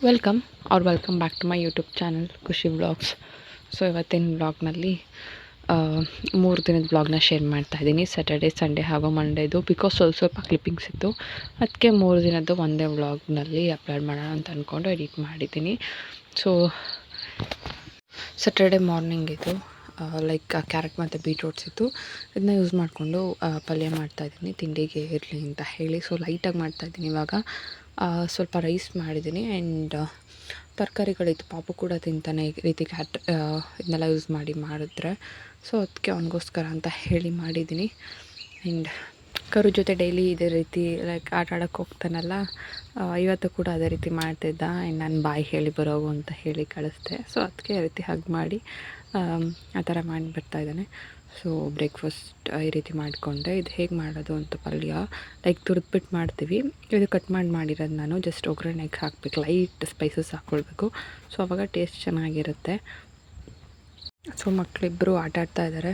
Welcome welcome back to my YouTube channel Khushi vlogs. So ಇವತ್ತಿನ ವ್ಲಾಗ್ನಲ್ಲಿ 3 ದಿನದ ವ್ಲಾಗ್ನ ಶೇರ್ ಮಾಡ್ತಾ ಇದ್ದೀನಿ. ಸ್ಯಾಟರ್ಡೆ, ಸಂಡೇ ಹಾಗೂ ಮಂಡೇದು, ಬಿಕಾಸ್ ಸ್ವಲ್ಪ ಕ್ಲಿಪ್ಪಿಂಗ್ಸ್ ಇತ್ತು, ಅದಕ್ಕೆ 3 ದಿನದ್ದು ಒಂದೇ ವ್ಲಾಗ್ನಲ್ಲಿ ಅಪ್ಲೋಡ್ ಮಾಡೋಣ ಅಂತ ಅಂದ್ಕೊಂಡು ಎಡಿಟ್ ಮಾಡಿದ್ದೀನಿ. ಸೊ ಸ್ಯಾಟರ್ಡೆ ಮಾರ್ನಿಂಗ್ ಇದು ಲೈಕ್ ಕ್ಯಾರೆಟ್ ಮತ್ತು ಬೀಟ್ರೋಟ್ಸ್ ಇತ್ತು, ಇದನ್ನ ಯೂಸ್ ಮಾಡಿಕೊಂಡು ಪಲ್ಯ ಮಾಡ್ತಾಯಿದ್ದೀನಿ ತಿಂಡಿಗೆ ಇರಲಿ ಅಂತ ಹೇಳಿ. ಸೊ ಲೈಟಾಗಿ ಮಾಡ್ತಾಯಿದ್ದೀನಿ ಇವಾಗ. ಸ್ವಲ್ಪ ರೈಸ್ ಮಾಡಿದ್ದೀನಿ ಆ್ಯಂಡ್ ತರಕಾರಿಗಳಿತ್ತು, ಪಾಪು ಕೂಡ ತಿಂತಾನೆ ಈ ರೀತಿ ಇದನ್ನೆಲ್ಲ ಯೂಸ್ ಮಾಡಿದ್ರೆ. ಸೊ ಅದಕ್ಕೆ ಅವನಿಗೋಸ್ಕರ ಅಂತ ಹೇಳಿ ಮಾಡಿದ್ದೀನಿ. ಆ್ಯಂಡ್ ಕರು ಜೊತೆ ಡೈಲಿ ಇದೇ ರೀತಿ ಲೈಕ್ ಆಟ ಆಡೋಕ್ಕೆ ಹೋಗ್ತಾನಲ್ಲ, ಇವತ್ತು ಕೂಡ ಅದೇ ರೀತಿ ಮಾಡ್ತಿದ್ದ. ಆ್ಯಂಡ್ ನಾನು ಬಾಯಿ ಹೇಳಿ ಬರೋಗು ಅಂತ ಹೇಳಿ ಕಳಿಸ್ದೆ. ಸೊ ಅದಕ್ಕೆ ಈ ರೀತಿ ಹಗ್ ಮಾಡಿ ಆ ಥರ ಮಾಡಿ ಬರ್ತಾಯಿದ್ದಾನೆ. ಸೊ ಬ್ರೇಕ್ಫಾಸ್ಟ್ ಈ ರೀತಿ ಮಾಡಿಕೊಂಡೆ. ಇದು ಹೇಗೆ ಮಾಡೋದು ಅಂತ ಪಲ್ಯ ಲೈಕ್ ತುರಿದ್ಬಿಟ್ಟು ಮಾಡ್ತೀವಿ, ಇದು ಕಟ್ ಮಾಡಿರೋದು ನಾನು. ಜಸ್ಟ್ ಒಗ್ಗರಣೆಗೆ ಹಾಕಬೇಕು, ಲೈಟ್ ಸ್ಪೈಸಸ್ ಹಾಕ್ಕೊಳ್ಬೇಕು. ಸೊ ಆವಾಗ ಟೇಸ್ಟ್ ಚೆನ್ನಾಗಿರುತ್ತೆ. ಸೊ ಮಕ್ಕಳಿಬ್ಬರು ಆಟ ಇದ್ದಾರೆ.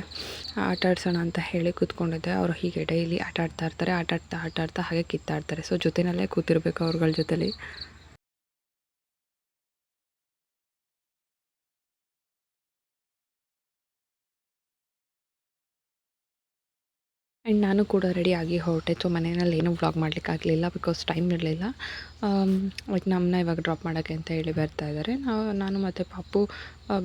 ಆಟ ಆಡ್ಸೋಣ ಅಂತ ಹೇಳಿ ಕೂತ್ಕೊಂಡಿದ್ದೆ. ಅವರು ಹೀಗೆ ಡೈಲಿ ಆಟ ಇರ್ತಾರೆ, ಆಟ ಆಡ್ತಾ ಹಾಗೆ ಕಿತ್ತಾಡ್ತಾರೆ. ಸೊ ಜೊತೆಯಲ್ಲೇ ಕೂತಿರ್ಬೇಕು ಅವ್ರಗಳ ಜೊತೆಲಿ. ಆ್ಯಂಡ್ ನಾನು ಕೂಡ ರೆಡಿಯಾಗಿ ಹೊರಟೆ. ಸೊ ಮನೆಯಲ್ಲಿ ಏನೂ ವ್ಲಾಗ್ ಮಾಡಲಿಕ್ಕಾಗಲಿಲ್ಲ, ಬಿಕಾಸ್ ಟೈಮ್ ಇರಲಿಲ್ಲ. ಲೈಕ್ ನಮ್ಮನ್ನ ಇವಾಗ ಡ್ರಾಪ್ ಮಾಡೋಕ್ಕೆ ಅಂತ ಹೇಳಿ ಬರ್ತಾಯಿದ್ದಾರೆ. ನಾನು ಮತ್ತು ಪಾಪು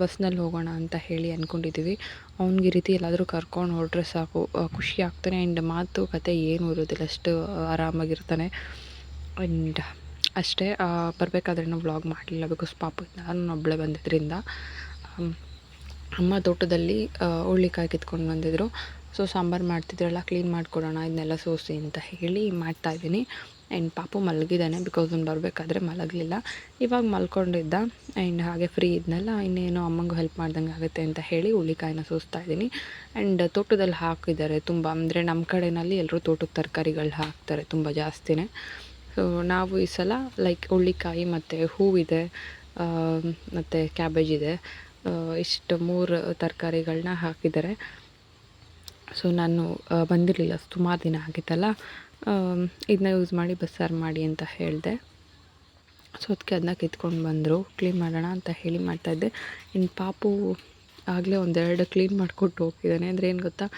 ಬಸ್ನಲ್ಲಿ ಹೋಗೋಣ ಅಂತ ಹೇಳಿ ಅಂದ್ಕೊಂಡಿದ್ದೀವಿ. ಅವ್ನಿಗೆ ಈ ರೀತಿ ಎಲ್ಲಾದರೂ ಕರ್ಕೊಂಡು ಹೊರಟ್ರೆ ಸಾಕು, ಖುಷಿ ಆಗ್ತಾನೆ. ಆ್ಯಂಡ್ ಮಾತುಕತೆ ಏನೂ ಇರೋದಿಲ್ಲ, ಅಷ್ಟು ಆರಾಮಾಗಿರ್ತಾನೆ. ಆ್ಯಂಡ್ ಅಷ್ಟೇ. ಬರಬೇಕಾದ್ರೇನು ವ್ಲಾಗ್ ಮಾಡಲಿಲ್ಲ, ಬಿಕಾಸ್ ಪಾಪು ನಾನು ಒಬ್ಬಳೇ ಬಂದಿದ್ದರಿಂದ. ಅಮ್ಮ ತೋಟದಲ್ಲಿ ಹುಳ್ಳಿಕಾಯಿ ಕಿತ್ಕೊಂಡು ಬಂದಿದ್ದರು. ಸೊ ಸಾಂಬಾರು ಮಾಡ್ತಿದ್ರಲ್ಲ, ಕ್ಲೀನ್ ಮಾಡಿಕೊಡೋಣ ಇದನ್ನೆಲ್ಲ ಸೋಸಿ ಅಂತ ಹೇಳಿ ಮಾಡ್ತಾಯಿದ್ದೀನಿ. ಆ್ಯಂಡ್ ಪಾಪು ಮಲಗಿದ್ದಾನೆ, ಬಿಕಾಸ್ ಅವ್ನು ಬರಬೇಕಾದ್ರೆ ಮಲಗಲಿಲ್ಲ. ಇವಾಗ ಮಲ್ಕೊಂಡಿದ್ದ. ಆ್ಯಂಡ್ ಹಾಗೆ ಫ್ರೀ ಇದ್ನಲ್ಲ, ಇನ್ನೇನು ಅಮ್ಮಂಗೂ ಹೆಲ್ಪ್ ಮಾಡ್ದಂಗೆ ಆಗುತ್ತೆ ಅಂತ ಹೇಳಿ ಹುಳ್ಳಿಕಾಯಿನ ಸೋಸ್ತಾಯಿದ್ದೀನಿ. ಆ್ಯಂಡ್ ತೋಟದಲ್ಲಿ ಹಾಕಿದ್ದಾರೆ ತುಂಬ, ಅಂದರೆ ನಮ್ಮ ಕಡೆಯಲ್ಲಿ ಎಲ್ಲರೂ ತೋಟಕ್ಕೆ ತರಕಾರಿಗಳು ಹಾಕ್ತಾರೆ ತುಂಬ ಜಾಸ್ತಿನೇ. ಸೊ ನಾವು ಈ ಸಲ ಲೈಕ್ ಹುಳ್ಳಿಕಾಯಿ ಮತ್ತು ಹೂವಿದೆ ಮತ್ತು ಕ್ಯಾಬೇಜ್ ಇದೆ, ಇಷ್ಟು 3 ತರಕಾರಿಗಳನ್ನ ಹಾಕಿದ್ದಾರೆ. ಸೊ ನಾನು ಬಂದಿರಲಿಲ್ಲ, ಸುಮಾರು ದಿನ ಆಗಿತ್ತಲ್ಲ, ಇದನ್ನ ಯೂಸ್ ಮಾಡಿ ಬಸ್ಸಾರು ಮಾಡಿ ಅಂತ ಹೇಳಿದೆ. ಸೊ ಅದಕ್ಕೆ ಅದನ್ನ ಕಿತ್ಕೊಂಡು ಬಂದರು. ಕ್ಲೀನ್ ಮಾಡೋಣ ಅಂತ ಹೇಳಿ ಮಾಡ್ತಾಯಿದ್ದೆ. ಇನ್ನು ಪಾಪು ಆಗಲೇ 1-2 ಕ್ಲೀನ್ ಮಾಡಿಕೊಟ್ಟು ಹೋಗ್ತಿದ್ದಾನೆ. ಅಂದರೆ ಏನು ಗೊತ್ತಾ,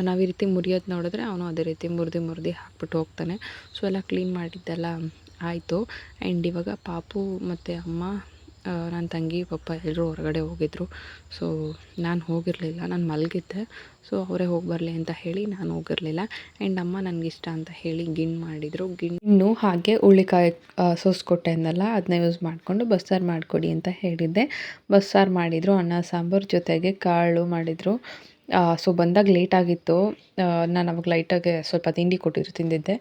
ನಾವು ಈ ರೀತಿ ಮುರಿಯೋದು ನೋಡಿದ್ರೆ ಅವನು ಅದೇ ರೀತಿ ಮುರಿದು ಹಾಕ್ಬಿಟ್ಟು ಹೋಗ್ತಾನೆ. ಸೊ ಎಲ್ಲ ಕ್ಲೀನ್ ಮಾಡಿದ್ದೆಲ್ಲ ಆಯಿತು. ಆ್ಯಂಡ್ ಇವಾಗ ಪಾಪು ಮತ್ತು ಅಮ್ಮ, ನನ್ನ ತಂಗಿ, ಪಪ್ಪ ಎಲ್ಲರೂ ಹೊರಗಡೆ ಹೋಗಿದ್ದರು. ಸೊ ನಾನು ಹೋಗಿರಲಿಲ್ಲ, ನಾನು ಮಲಗಿದ್ದೆ. ಸೊ ಅವರೇ ಹೋಗಿ ಬರಲಿ ಅಂತ ಹೇಳಿ ನಾನು ಹೋಗಿರಲಿಲ್ಲ. ಆ್ಯಂಡ್ ಅಮ್ಮ ನನಗಿಷ್ಟ ಅಂತ ಹೇಳಿ ಗಿಣ್ಣು ಮಾಡಿದರು. ಗಿಣ್ಣು ಹಾಗೆ ಹುಳ್ಳಿಕಾಯಿ ಸೋಸ್ಕೊಟ್ಟೆ ಅಂದಲ್ಲ, ಅದನ್ನ ಯೂಸ್ ಮಾಡಿಕೊಂಡು ಬಸ್ಸಾರು ಮಾಡಿಕೊಡಿ ಅಂತ ಹೇಳಿದ್ದೆ. ಬಸ್ಸಾರು ಮಾಡಿದರು, ಅನ್ನ ಸಾಂಬಾರು ಜೊತೆಗೆ ಕಾಳು ಮಾಡಿದರು. ಸೊ ಬಂದಾಗ ಲೇಟಾಗಿತ್ತು. ನಾನು ಅವಾಗ ಲೈಟಾಗೆ ಸ್ವಲ್ಪ ತಿಂಡಿ ಕೊಟ್ಟಿದ್ರು, ತಿಂದಿದ್ದೆ.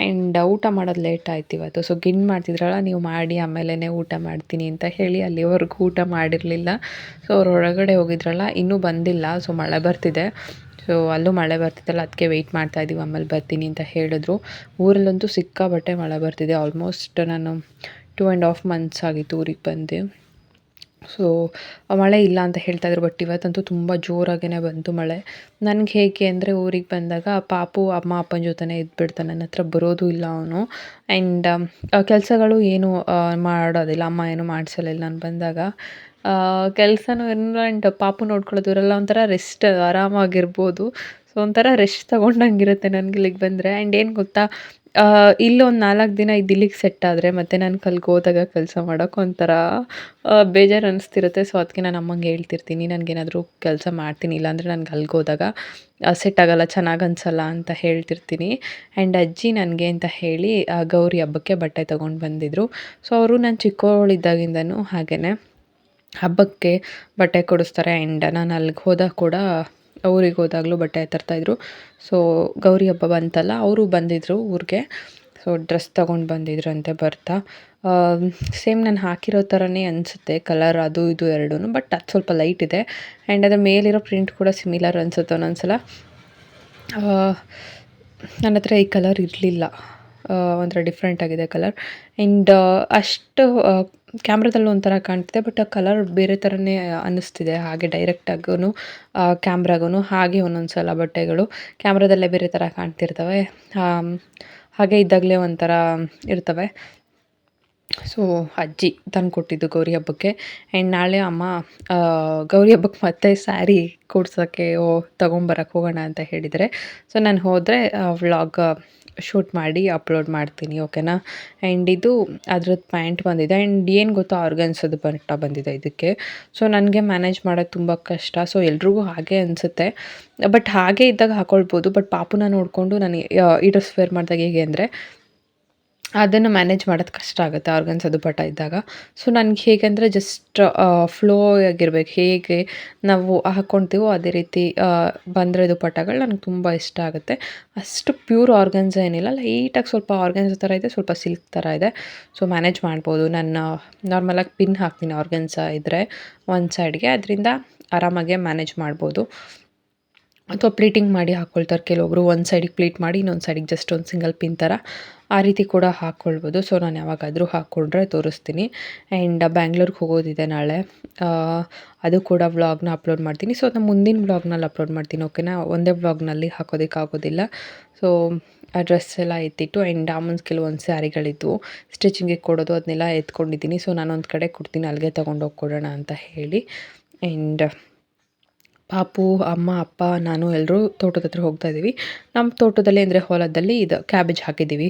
ಆ್ಯಂಡ್ ಊಟ ಮಾಡೋದು ಲೇಟ್ ಆಯ್ತು ಇವತ್ತು. ಸೊ ಗಿಣ್ಣು ಮಾಡ್ತಿದ್ರಲ್ಲ, ನೀವು ಮಾಡಿ ಆಮೇಲೆ ಊಟ ಮಾಡ್ತೀನಿ ಅಂತ ಹೇಳಿ ಅಲ್ಲಿವರೆಗೂ ಊಟ ಮಾಡಿರಲಿಲ್ಲ. ಸೊ ಅವ್ರು ಹೊರಗಡೆ ಹೋಗಿದ್ರಲ್ಲ, ಇನ್ನೂ ಬಂದಿಲ್ಲ. ಸೊ ಮಳೆ ಬರ್ತಿದೆ. ಸೊ ಅಲ್ಲೂ ಮಳೆ ಬರ್ತಿದ್ದಲ್ಲ, ಅದಕ್ಕೆ ವೆಯ್ಟ್ ಮಾಡ್ತಾಯಿದ್ದೀವಿ, ಆಮೇಲೆ ಬರ್ತೀನಿ ಅಂತ ಹೇಳಿದ್ರು. ಊರಲ್ಲಂತೂ ಸಿಕ್ಕಾಪಟ್ಟೆ ಮಳೆ ಬರ್ತಿದೆ. ಆಲ್ಮೋಸ್ಟ್ ನಾನು 2.5 months ಆಗಿತ್ತು ಊರಿಗೆ ಬಂದು. ಸೊ ಮಳೆ ಇಲ್ಲ ಅಂತ ಹೇಳ್ತಾಯಿದ್ರು, ಬಟ್ ಇವತ್ತಂತೂ ತುಂಬ ಜೋರಾಗೇ ಬಂತು ಮಳೆ. ನನಗೆ ಹೇಗೆ ಅಂದರೆ, ಊರಿಗೆ ಬಂದಾಗ ಪಾಪು ಅಮ್ಮ ಅಪ್ಪನ ಜೊತೆನೇ ಇದ್ಬಿಡ್ತಾನೆ, ನನ್ನ ಹತ್ರ ಬರೋದು ಇಲ್ಲ ಅವನು. ಆ್ಯಂಡ್ ಕೆಲಸಗಳು ಏನು ಮಾಡೋದಿಲ್ಲ, ಅಮ್ಮ ಏನು ಮಾಡಿಸಲಿಲ್ಲ ನಾನು ಬಂದಾಗ. ಕೆಲಸನೂ ಇರಲ್ಲ ಆ್ಯಂಡ್ ಪಾಪು ನೋಡ್ಕೊಳ್ಳೋದು ಇರಲ್ಲ, ಒಂಥರ ರೆಸ್ಟ್, ಆರಾಮಾಗಿರ್ಬೋದು. ಸೊ ಒಂಥರ ರೆಸ್ಟ್ ತೊಗೊಂಡಂಗಿರುತ್ತೆ ನನಗೆ ಇಲ್ಲಿಗೆ ಬಂದರೆ. ಆ್ಯಂಡ್ ಏನು ಗೊತ್ತಾ, ಇಲ್ಲೊಂದು 4 ದಿನ ಇಲ್ಲಿಗೆ ಸೆಟ್ ಆದರೆ ಮತ್ತು ನಾನು ಅಲ್ಲಿಗೆ ಹೋದಾಗ ಕೆಲಸ ಮಾಡೋಕೆ ಒಂಥರ ಬೇಜಾರು ಅನ್ನಿಸ್ತಿರುತ್ತೆ. ಸೊ ಅದಕ್ಕೆ ನಾನು ಅಮ್ಮಂಗೆ ಹೇಳ್ತಿರ್ತೀನಿ, ನನಗೇನಾದರೂ ಕೆಲಸ ಮಾಡ್ತೀನಿ, ಇಲ್ಲಾಂದರೆ ನನಗೆ ಅಲ್ಲಿಗೆ ಹೋದಾಗ ಸೆಟ್ ಆಗೋಲ್ಲ, ಚೆನ್ನಾಗಿ ಅನಿಸಲ್ಲ ಅಂತ ಹೇಳ್ತಿರ್ತೀನಿ. ಆ್ಯಂಡ್ ಅಜ್ಜಿ ನನಗೆ ಅಂತ ಹೇಳಿ ಗೌರಿ ಹಬ್ಬಕ್ಕೆ ಬಟ್ಟೆ ತೊಗೊಂಡು ಬಂದಿದ್ದರು. ಸೊ ಅವರು ನಾನು ಚಿಕ್ಕವಳಿದ್ದಾಗಿಂದನೂ ಹಾಗೆಯೇ ಹಬ್ಬಕ್ಕೆ ಬಟ್ಟೆ ಕೊಡಿಸ್ತಾರೆ. ಆ್ಯಂಡ್ ನಾನು ಅಲ್ಲಿಗೆ ಹೋದಾಗ ಕೂಡ, ಊರಿಗೆ ಹೋದಾಗಲೂ ಬಟ್ಟೆ ತರ್ತಾಯಿದ್ರು. ಸೊ ಗೌರಿ ಹಬ್ಬ ಬಂತಲ್ಲ, ಅವರು ಬಂದಿದ್ದರು ಊರಿಗೆ. ಸೊ ಡ್ರೆಸ್ ತೊಗೊಂಡು ಬಂದಿದ್ರಂತೆ ಬರ್ತಾ. ಸೇಮ್ ನಾನು ಹಾಕಿರೋ ಥರನೇ ಅನಿಸುತ್ತೆ ಕಲರ್, ಅದು ಇದು ಎರಡೂ. ಬಟ್ ಅದು ಸ್ವಲ್ಪ ಲೈಟ್ ಇದೆ. ಆ್ಯಂಡ್ ಅದರ ಮೇಲಿರೋ ಪ್ರಿಂಟ್ ಕೂಡ ಸಿಮಿಲರ್ ಅನಿಸುತ್ತೆ ಒಂದೊಂದ್ಸಲ. ನನ್ನ ಹತ್ರ ಈ ಕಲರ್ ಇರಲಿಲ್ಲ, ಒಂಥರ ಡಿಫ್ರೆಂಟ್ ಆಗಿದೆ ಕಲರ್. ಆ್ಯಂಡ್ ಅಷ್ಟು ಕ್ಯಾಮ್ರಾದಲ್ಲೂ ಒಂಥರ ಕಾಣ್ತಿದೆ, ಬಟ್ ಆ ಕಲರ್ ಬೇರೆ ಥರನೇ ಅನ್ನಿಸ್ತಿದೆ. ಹಾಗೆ ಡೈರೆಕ್ಟಾಗೂ ಕ್ಯಾಮ್ರಾಗೂ ಹಾಗೆ ಒಂದೊಂದು ಸಲ ಬಟ್ಟೆಗಳು ಕ್ಯಾಮ್ರಾದಲ್ಲೇ ಬೇರೆ ಥರ ಕಾಣ್ತಿರ್ತವೆ, ಹಾಗೆ ಇದ್ದಾಗಲೇ ಒಂಥರ ಇರ್ತವೆ. ಸೊ ಅಜ್ಜಿ ತಂದುಕೊಟ್ಟಿದ್ದು ಗೌರಿ ಹಬ್ಬಕ್ಕೆ. ಆ್ಯಂಡ್ ನಾಳೆ ಅಮ್ಮ ಗೌರಿ ಹಬ್ಬಕ್ಕೆ ಮತ್ತೆ ಸ್ಯಾರಿ ಕೊಡ್ಸೋಕ್ಕೆ ತೊಗೊಂಬರಕ್ಕೆ ಹೋಗೋಣ ಅಂತ ಹೇಳಿದರೆ, ಸೊ ನಾನು ಹೋದರೆ ವ್ಲಾಗ್ ಶೂಟ್ ಮಾಡಿ ಅಪ್ಲೋಡ್ ಮಾಡ್ತೀನಿ, ಓಕೆನಾ. ಆ್ಯಂಡ್ ಇದು ಅದ್ರದ್ದು ಪ್ಯಾಂಟ್ ಬಂದಿದೆ. ಆ್ಯಂಡ್ ಏನು ಗೊತ್ತಾ, ಆರ್ಗನ್ಸದು ಬಟ್ಟ ಬಂದಿದೆ ಇದಕ್ಕೆ. ಸೊ ನನಗೆ ಮ್ಯಾನೇಜ್ ಮಾಡೋದು ತುಂಬ ಕಷ್ಟ. ಸೊ ಎಲ್ರಿಗೂ ಹಾಗೆ ಅನಿಸುತ್ತೆ, ಬಟ್ ಹಾಗೆ ಇದ್ದಾಗ ಹಾಕ್ಕೊಳ್ಬೋದು. ಬಟ್ ಪಾಪುನ ನೋಡಿಕೊಂಡು ನಾನು ಈ ಡ್ರೆಸ್ ವೇರ್ ಮಾಡಿದಾಗ ಹೇಗೆ ಅಂದರೆ, ಅದನ್ನು ಮ್ಯಾನೇಜ್ ಮಾಡೋದು ಕಷ್ಟ ಆಗುತ್ತೆ ಆರ್ಗನ್ಸ್ ದುಪ್ಪಟ್ಟ ಇದ್ದಾಗ. ಸೊ ನನಗೆ ಹೇಗೆಂದರೆ ಜಸ್ಟ್ ಫ್ಲೋ ಆಗಿರ್ಬೇಕು, ಹೇಗೆ ನಾವು ಹಾಕ್ಕೊಳ್ತೀವೋ ಅದೇ ರೀತಿ ಬಂದರೆ ದುಪ್ಪಟ್ಟಗಳು ನನಗೆ ತುಂಬ ಇಷ್ಟ ಆಗುತ್ತೆ. ಅಷ್ಟು ಪ್ಯೂರ್ ಆರ್ಗನ್ಸ ಏನಿಲ್ಲ, ಲೈಟಾಗಿ ಸ್ವಲ್ಪ ಆರ್ಗನ್ಸ್ ಥರ ಇದೆ, ಸ್ವಲ್ಪ ಸಿಲ್ಕ್ ಥರ ಇದೆ. ಸೊ ಮ್ಯಾನೇಜ್ ಮಾಡ್ಬೋದು. ನಾನು ನಾರ್ಮಲಾಗಿ ಪಿನ್ ಹಾಕ್ತೀನಿ ಆರ್ಗನ್ಸ ಇದ್ದರೆ ಒಂದು ಸೈಡ್ಗೆ, ಅದರಿಂದ ಆರಾಮಾಗೆ ಮ್ಯಾನೇಜ್ ಮಾಡ್ಬೋದು. ಅಥವಾ ಪ್ಲೀಟಿಂಗ್ ಮಾಡಿ ಹಾಕ್ಕೊಳ್ತಾರೆ ಕೆಲವೊಬ್ಬರು, ಒಂದು ಸೈಡಿಗೆ ಪ್ಲೀಟ್ ಮಾಡಿ ಇನ್ನೊಂದು ಸೈಡಿಗೆ ಜಸ್ಟ್ ಒಂದು ಸಿಂಗಲ್ ಪಿನ್ ಥರ, ಆ ರೀತಿ ಕೂಡ ಹಾಕ್ಕೊಳ್ಬೋದು. ಸೊ ನಾನು ಯಾವಾಗಾದರೂ ಹಾಕ್ಕೊಂಡ್ರೆ ತೋರಿಸ್ತೀನಿ. ಆ್ಯಂಡ್ ಬ್ಯಾಂಗ್ಳೂರ್ಗೆ ಹೋಗೋದಿದೆ ನಾಳೆ, ಅದು ಕೂಡ ವ್ಲಾಗ್ನ ಅಪ್ಲೋಡ್ ಮಾಡ್ತೀನಿ. ಸೊ ಅದನ್ನ ಮುಂದಿನ ವ್ಲಾಗ್ನಲ್ಲಿ ಅಪ್ಲೋಡ್ ಮಾಡ್ತೀನಿ, ಓಕೆನಾ. ಒಂದೇ ವ್ಲಾಗ್ನಲ್ಲಿ ಹಾಕೋದಕ್ಕಾಗೋದಿಲ್ಲ. ಸೊ ಆ ಡ್ರೆಸ್ ಎಲ್ಲ ಎತ್ತಿಟ್ಟು, ಆ್ಯಂಡ್ ಅಮ್ಮನ ಕೆಲವೊಂದು ಸ್ಯಾರಿಗಳಿದ್ವು ಸ್ಟಿಚಿಂಗಿಗೆ ಕೊಡೋದು, ಅದನ್ನೆಲ್ಲ ಎತ್ಕೊಂಡಿದ್ದೀನಿ. ಸೊ ನಾನೊಂದು ಕಡೆ ಕೊಡ್ತೀನಿ, ಅಲ್ಲಿಗೆ ತೊಗೊಂಡೋಗಿ ಕೊಡೋಣ ಅಂತ ಹೇಳಿ. ಆ್ಯಂಡ್ ಪಾಪು, ಅಮ್ಮ, ಅಪ್ಪ, ನಾನು ಎಲ್ಲರೂ ತೋಟದ ಹತ್ರ ಹೋಗ್ತಾ ಇದ್ದೀವಿ. ನಮ್ಮ ತೋಟದಲ್ಲಿ ಅಂದರೆ ಹೊಲದಲ್ಲಿ ಇದು ಕ್ಯಾಬೇಜ್ ಹಾಕಿದ್ದೀವಿ,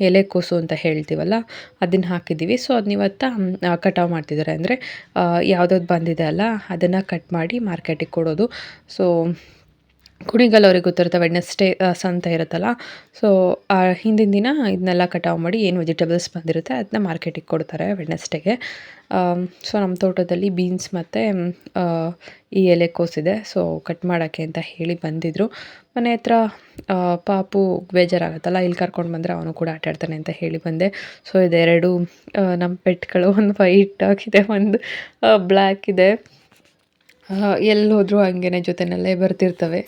ಎಲೆಕೋಸು ಅಂತ ಹೇಳ್ತೀವಲ್ಲ, ಅದನ್ನು ಹಾಕಿದ್ದೀವಿ. ಸೊ ಅದನ್ನ ಇವತ್ತು ಕಟಾವು ಮಾಡ್ತಿದ್ದಾರೆ. ಅಂದರೆ ಯಾವುದಾದ್ರು ಬಂದಿದೆ ಅಲ್ಲ, ಅದನ್ನು ಕಟ್ ಮಾಡಿ ಮಾರ್ಕೆಟಿಗೆ ಕೊಡೋದು. ಸೊ ಕುಣಿಗಲ್ ಅವ್ರಿಗೆ ಗೊತ್ತಿರುತ್ತೆ, ವೆಡ್ನೆಸ್ಡೇ ಸಂತೆ ಇರುತ್ತಲ್ಲ. ಸೊ ಹಿಂದಿನ ದಿನ ಇದನ್ನೆಲ್ಲ ಕಟಾವು ಮಾಡಿ ಏನು ವೆಜಿಟೇಬಲ್ಸ್ ಬಂದಿರುತ್ತೆ ಅದನ್ನ ಮಾರ್ಕೆಟಿಗೆ ಕೊಡ್ತಾರೆ ವೆಡ್ನೆಸ್ಡೇಗೆ. ಸೊ ನಮ್ಮ ತೋಟದಲ್ಲಿ ಬೀನ್ಸ್ ಮತ್ತು ಈ ಎಲೆಕೋಸಿದೆ. ಸೊ ಕಟ್ ಮಾಡೋಕ್ಕೆ ಅಂತ ಹೇಳಿ ಬಂದಿದ್ದರು. ಮನೆ ಹತ್ರ ಪಾಪು ಬೇಜಾರಾಗುತ್ತಲ್ಲ, ಇಲ್ಲಿ ಕರ್ಕೊಂಡು ಬಂದರೆ ಅವನು ಕೂಡ ಆಟಾಡ್ತಾನೆ ಅಂತ ಹೇಳಿ ಬಂದೆ. ಸೊ ಇದೆರಡು ನಮ್ಮ ಪೆಟ್ಗಳು, ಒಂದು ವೈಟ್ ಆಗಿದೆ, ಒಂದು ಬ್ಲ್ಯಾಕ್ ಇದೆ. ಎಲ್ಲಿ ಹೋದರೂ ಹಂಗೇನೆ ಜೊತೆಯಲ್ಲೇ ಬರ್ತಿರ್ತವೆ.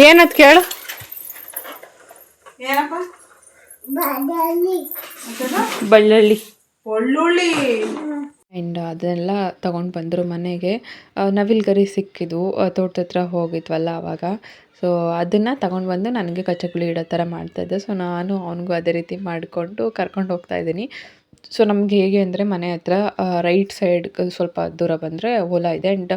ಏನದು ಕೇಳು. ಏನಪ್ಪ? ಬಳ್ಳುಳ್ಳಿ. ಒಳ್ಳುಳ್ಳಿ. ಆ್ಯಂಡ್ ಅದನ್ನೆಲ್ಲ ತೊಗೊಂಡು ಬಂದರು ಮನೆಗೆ. ನವಿಲುಗರಿ ಸಿಕ್ಕಿದ್ವು, ತೋಟದ ಹತ್ರ ಹೋಗಿದ್ವಲ್ಲ ಆವಾಗ. ಸೊ ಅದನ್ನು ತಗೊಂಡು ಬಂದು ನನಗೆ ಕಚ್ಚಗುಳಿ ಇಡೋ ಥರ ಮಾಡ್ತಾಯಿದ್ದೆ. ಸೊ ನಾನು ಅವನಿಗೂ ಅದೇ ರೀತಿ ಮಾಡಿಕೊಂಡು ಕರ್ಕೊಂಡು ಹೋಗ್ತಾಯಿದ್ದೀನಿ. ಸೊ ನಮ್ಗೆ ಹೇಗೆ ಅಂದರೆ, ಮನೆ ಹತ್ರ ರೈಟ್ ಸೈಡ್ ಸ್ವಲ್ಪ ದೂರ ಬಂದರೆ ಹೊಲ ಇದೆ, ಆ್ಯಂಡ್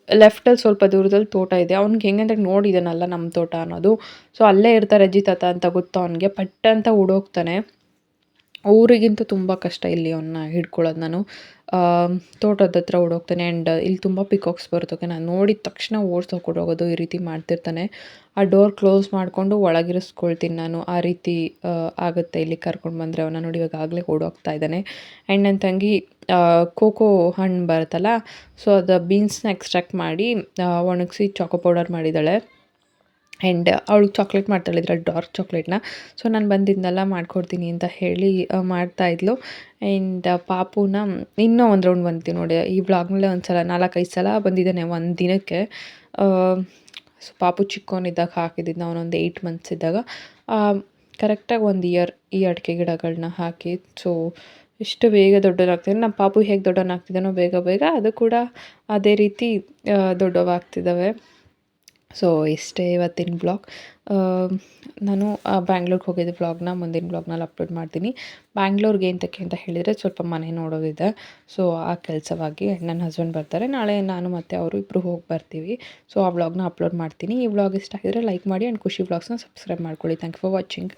ಲೆಫ್ಟಲ್ಲಿ ಸ್ವಲ್ಪ ದೂರದಲ್ಲಿ ತೋಟ ಇದೆ. ಅವ್ನಿಗೆ ಹೆಂಗೆ ಅಂದರೆ ನೋಡಿದ್ದಾನಲ್ಲ ನಮ್ಮ ತೋಟ ಅನ್ನೋದು. ಸೊ ಅಲ್ಲೇ ಇರ್ತಾರೆ ಅಜ್ಜಿ ತಾತ ಅಂತ ಗೊತ್ತು ಅವನಿಗೆ, ಪಟ್ಟ ಅಂತ ಓಡೋಗ್ತಾನೆ. ಊರಿಗಿಂತ ತುಂಬ ಕಷ್ಟ ಇಲ್ಲಿ ಅವನ್ನ ಹಿಡ್ಕೊಳ್ಳೋದು ನಾನು. ತೋಟದ ಹತ್ರ ಓಡೋಗ್ತಾನೆ. ಆ್ಯಂಡ್ ಇಲ್ಲಿ ತುಂಬ ಪಿಕಾಕ್ಸ್ ಬರುತ್ತೆ, ನಾನು ನೋಡಿದ ತಕ್ಷಣ ಓಡ್ಸೋಕೆ ಓಡೋಗೋದು, ಈ ರೀತಿ ಮಾಡ್ತಿರ್ತಾನೆ. ಆ ಡೋರ್ ಕ್ಲೋಸ್ ಮಾಡಿಕೊಂಡು ಒಳಗಿರಿಸ್ಕೊಳ್ತೀನಿ ನಾನು, ಆ ರೀತಿ ಆಗುತ್ತೆ ಇಲ್ಲಿ ಕರ್ಕೊಂಡು ಬಂದರೆ ಅವನ್ನ. ನೋಡಿ ಇವಾಗ ಆಗಲೇ ಓಡೋಗ್ತಾ ಇದ್ದಾನೆ. ಆ್ಯಂಡ್ ನನ್ನ ತಂಗಿ ಕೋಕೋ ಹಣ್ಣು ಬರುತ್ತಲ್ಲ, ಸೊ ಅದು ಬೀನ್ಸ್ನ ಎಕ್ಸ್ಟ್ರಾಕ್ಟ್ ಮಾಡಿ ಒಣಗಿಸಿ ಚಾಕೋ ಪೌಡರ್ ಮಾಡಿದ್ದಾಳೆ. ಆ್ಯಂಡ್ ಅವಳಿಗೆ ಚಾಕ್ಲೇಟ್ ಮಾಡ್ತಾಳೆ, ಇದ್ರಲ್ಲಿ ಡಾರ್ಕ್ ಚಾಕ್ಲೇಟ್ನ. ಸೊ ನಾನು ಬಂದಿದ್ದನ್ನೆಲ್ಲ ಮಾಡ್ಕೊಡ್ತೀನಿ ಅಂತ ಹೇಳಿ ಮಾಡ್ತಾಯಿದ್ಲು. ಆ್ಯಂಡ್ ಪಾಪುನ ಇನ್ನೂ ಒಂದು ರೌಂಡ್ ಬಂದಿತ್ತು ನೋಡಿ, ಈ ವ್ಲಾಗ್ನಲ್ಲೇ ಒಂದು ಸಲ 4-5 ಸಲ ಬಂದಿದ್ದಾನೆ ಒಂದು ದಿನಕ್ಕೆ. ಸೊ ಪಾಪು ಚಿಕ್ಕವನಿದ್ದಾಗ ಹಾಕಿದ್ದಿದ್ದು, ಅವನೊಂದು 8 ಮಂತ್ಸ್ ಇದ್ದಾಗ ಕರೆಕ್ಟಾಗಿ 1 ಇಯರ್ ಈ ಅಡಿಕೆ ಗಿಡಗಳನ್ನ ಹಾಕಿ. ಸೊ ಇಷ್ಟು ಬೇಗ ದೊಡ್ಡದಾಗ್ತಿದೆ. ನಮ್ಮ ಪಾಪು ಹೇಗೆ ದೊಡ್ಡವನಾಗ್ತಿದ್ದಾನೋ ಬೇಗ ಬೇಗ ಅದು ಕೂಡ ಅದೇ ರೀತಿ ದೊಡ್ಡವಾಗ್ತಿದ್ದಾವೆ. ಸೊ ಇಷ್ಟೇ ಇವತ್ತಿನ ಬ್ಲಾಗ್. ನಾನು ಬ್ಯಾಂಗ್ಳೂರ್ಗೆ ಹೋಗಿದ್ದ ವ್ಲಾಗ್ನ ಮುಂದಿನ ಬ್ಲಾಗ್ನಲ್ಲಿ ಅಪ್ಲೋಡ್ ಮಾಡ್ತೀನಿ. ಬ್ಯಾಂಗ್ಳೂರ್ಗೆ ಏನಕ್ಕೆ ಅಂತ ಹೇಳಿದರೆ ಸ್ವಲ್ಪ ಮನೆ ನೋಡೋದಿದೆ. ಸೊ ಆ ಕೆಲಸವಾಗಿ ನನ್ನ ಹಸ್ಬೆಂಡ್ ಬರ್ತಾರೆ ನಾಳೆ, ನಾನು ಮತ್ತು ಅವರು ಇಬ್ಬರು ಹೋಗಿ ಬರ್ತೀವಿ. ಸೊ ಆ ವ್ಲಾಗ್ನ ಅಪ್ಲೋಡ್ ಮಾಡ್ತೀನಿ. ಈ ವ್ಲಾಗ್ ಇಷ್ಟ ಆಗಿದರೆ ಲೈಕ್ ಮಾಡಿ, ಆ್ಯಂಡ್ ಖುಷಿ ವ್ಲಾಗ್ಸ್ನ ಸಬ್ಸ್ಕ್ರೈಬ್ ಮಾಡ್ಕೊಳ್ಳಿ. Thank you for watching.